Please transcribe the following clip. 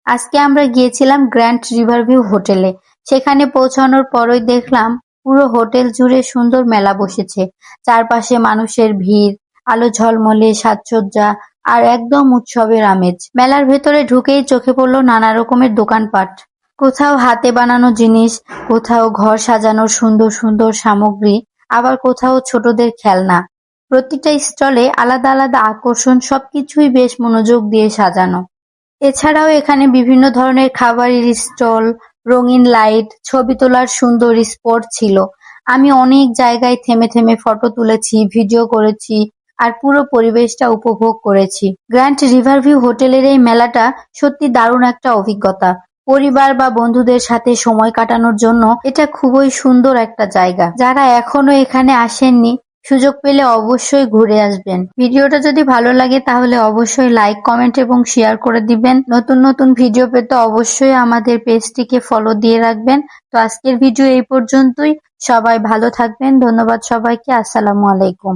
আজকে আমরা গিয়েছিলাম গ্র্যান্ড রিভারভিউ হোটেলে। সেখানে পৌঁছানোর পরই দেখলাম পুরো হোটেল জুড়ে সুন্দর মেলা বসেছে। চারপাশে মানুষের ভিড়, আলো ঝলমলে সাজসজ্জা আর একদম উৎসবের আমেজ। মেলার ভেতরে ঢুকেই চোখে পড়ল নানা রকমের দোকানপাট। কোথাও হাতে বানানো জিনিস, কোথাও ঘর সাজানোর সুন্দর সুন্দর সামগ্রী, আবার কোথাও ছোটদের খেলনা। প্রতিটা স্টলে আলাদা আলাদা আকর্ষণ, সবকিছুই বেশ মনোযোগ দিয়ে সাজানো। এছাড়াও এখানে বিভিন্ন ধরনের খাবারের স্টল, রঙিন লাইট, ছবি তোলার সুন্দর স্পট ছিল। আমি অনেক জায়গায় থেমে থেমে ফটো তুলেছি, ভিডিও করেছি আর পুরো পরিবেশটা উপভোগ করেছি। গ্র্যান্ড রিভারভিউ হোটেলের এই মেলাটা সত্যি দারুণ একটা অভিজ্ঞতা। পরিবার বা বন্ধুদের সাথে সময় কাটানোর জন্য এটা খুবই সুন্দর একটা জায়গা। যারা এখনো এখানে আসেননি, সুযোগ পেলে অবশ্যই ঘুরে আসবেন। ভিডিওটা যদি ভালো লাগে তাহলে অবশ্যই লাইক, কমেন্ট এবং শেয়ার করে দিবেন। নতুন নতুন ভিডিও পেতে অবশ্যই আমাদের পেজটিকে ফলো দিয়ে রাখবেন। তো আজকের ভিডিও এই পর্যন্তই। সবাই ভালো থাকবেন। ধন্যবাদ সবাইকে। আসসালামু আলাইকুম।